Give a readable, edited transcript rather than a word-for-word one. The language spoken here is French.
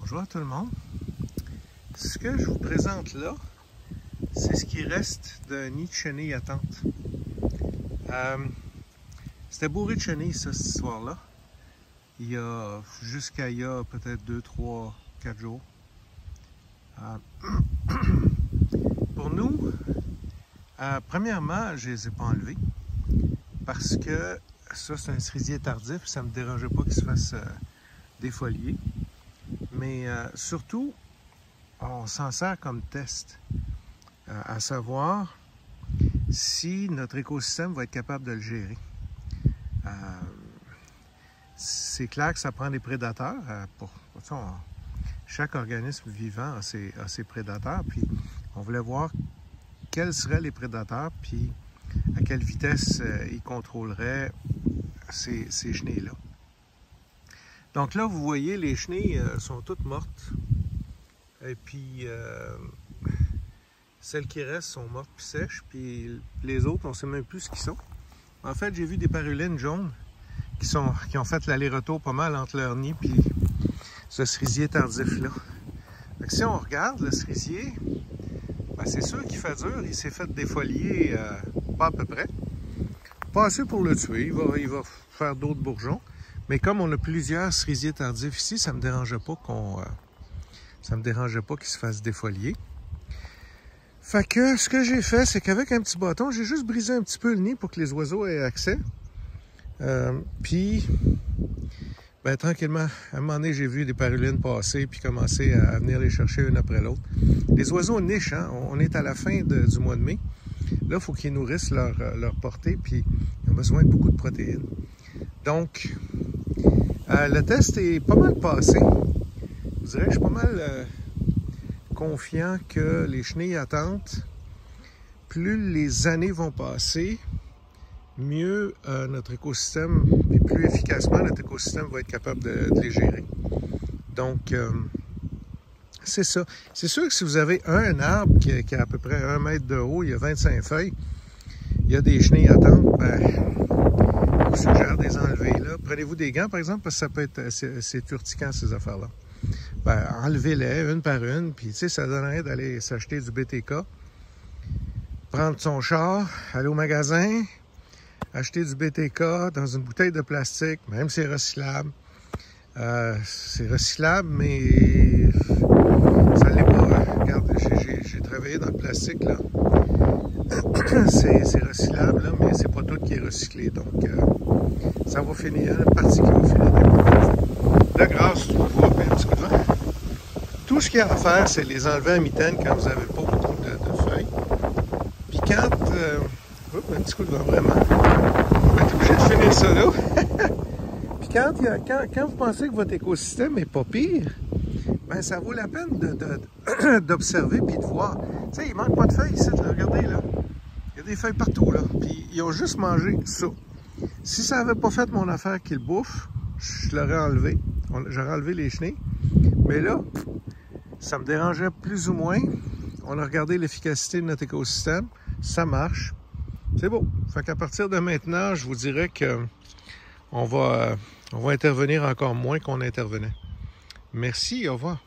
Bonjour à tout le monde. Ce que je vous présente là, c'est ce qui reste d'un nid de chenilles attente. C'était bourré de chenilles, ça, cette histoire-là. Jusqu'à il y a peut-être 2, 3, 4 jours. Pour nous, premièrement, je ne les ai pas enlevés parce que ça, c'est un cerisier tardif, ça ne me dérangeait pas qu'il se fasse défolier. Mais surtout, on s'en sert comme test, à savoir si notre écosystème va être capable de le gérer. C'est clair que ça prend des prédateurs. Chaque organisme vivant a ses prédateurs, puis on voulait voir quels seraient les prédateurs, puis à quelle vitesse ils contrôleraient ces chenilles-là. Donc là, vous voyez, les chenilles sont toutes mortes. Et puis, celles qui restent sont mortes puis sèches. Puis les autres, on ne sait même plus ce qu'ils sont. En fait, j'ai vu des parulines jaunes qui ont fait l'aller-retour pas mal entre leur nid puis ce cerisier tardif-là. Si on regarde le cerisier, ben, c'est sûr qu'il fait dur. Il s'est fait défolier pas à peu près. Pas assez pour le tuer. Il va faire d'autres bourgeons. Mais comme on a plusieurs cerisiers tardifs ici, ça ne me dérangeait pas qu'il se fasse défolier. Fait que ce que j'ai fait, c'est qu'avec un petit bâton, j'ai juste brisé un petit peu le nid pour que les oiseaux aient accès. Puis, ben, tranquillement, à un moment donné, j'ai vu des parulines passer puis commencer à venir les chercher une après l'autre. Les oiseaux nichent, hein? On est à la fin du mois de mai. Là, il faut qu'ils nourrissent leur portée, puis ils ont besoin de beaucoup de protéines. Donc, le test est pas mal passé. Je dirais que je suis pas mal confiant que les chenilles attentes, plus les années vont passer, mieux notre écosystème, et plus efficacement notre écosystème va être capable de les gérer. Donc, c'est ça. C'est sûr que si vous avez un arbre qui a à peu près 1 mètre de haut, il y a 25 feuilles, il y a des chenilles attentes, ben, je vous suggère de les enlever. Prenez-vous des gants, par exemple, parce que ça peut être c'est urticant, ces affaires-là. Ben, enlevez-les une par une, puis tu sais, ça donnerait d'aller s'acheter du BTK, prendre son char, aller au magasin, acheter du BTK dans une bouteille de plastique, même si c'est recyclable. C'est recyclable, mais ça l'est pas. Regarde, j'ai travaillé dans le plastique, là. C'est recyclable, là, mais c'est pas tout qui est recyclé. Donc, ça va finir, une partie qui va finir de grâce, tu vois, puis un petit coup de vent. Tout ce qu'il y a à faire, c'est les enlever à mitaine quand vous n'avez pas beaucoup de feuilles. Puis quand... un petit coup de vent, vraiment. On va être obligé de finir ça là. Puis quand vous pensez que votre écosystème n'est pas pire, ben ça vaut la peine d'observer puis de voir. Tu sais, il manque pas de feuilles ici, là, regardez là. Il y a des feuilles partout là. Puis ils ont juste mangé ça. Si ça n'avait pas fait mon affaire qu'ils bouffent, je l'aurais enlevé. J'aurais enlevé les chenilles. Mais là, ça me dérangeait plus ou moins. On a regardé l'efficacité de notre écosystème. Ça marche. C'est beau. Fait qu'à partir de maintenant, je vous dirais que on va intervenir encore moins qu'on intervenait. Merci, au revoir.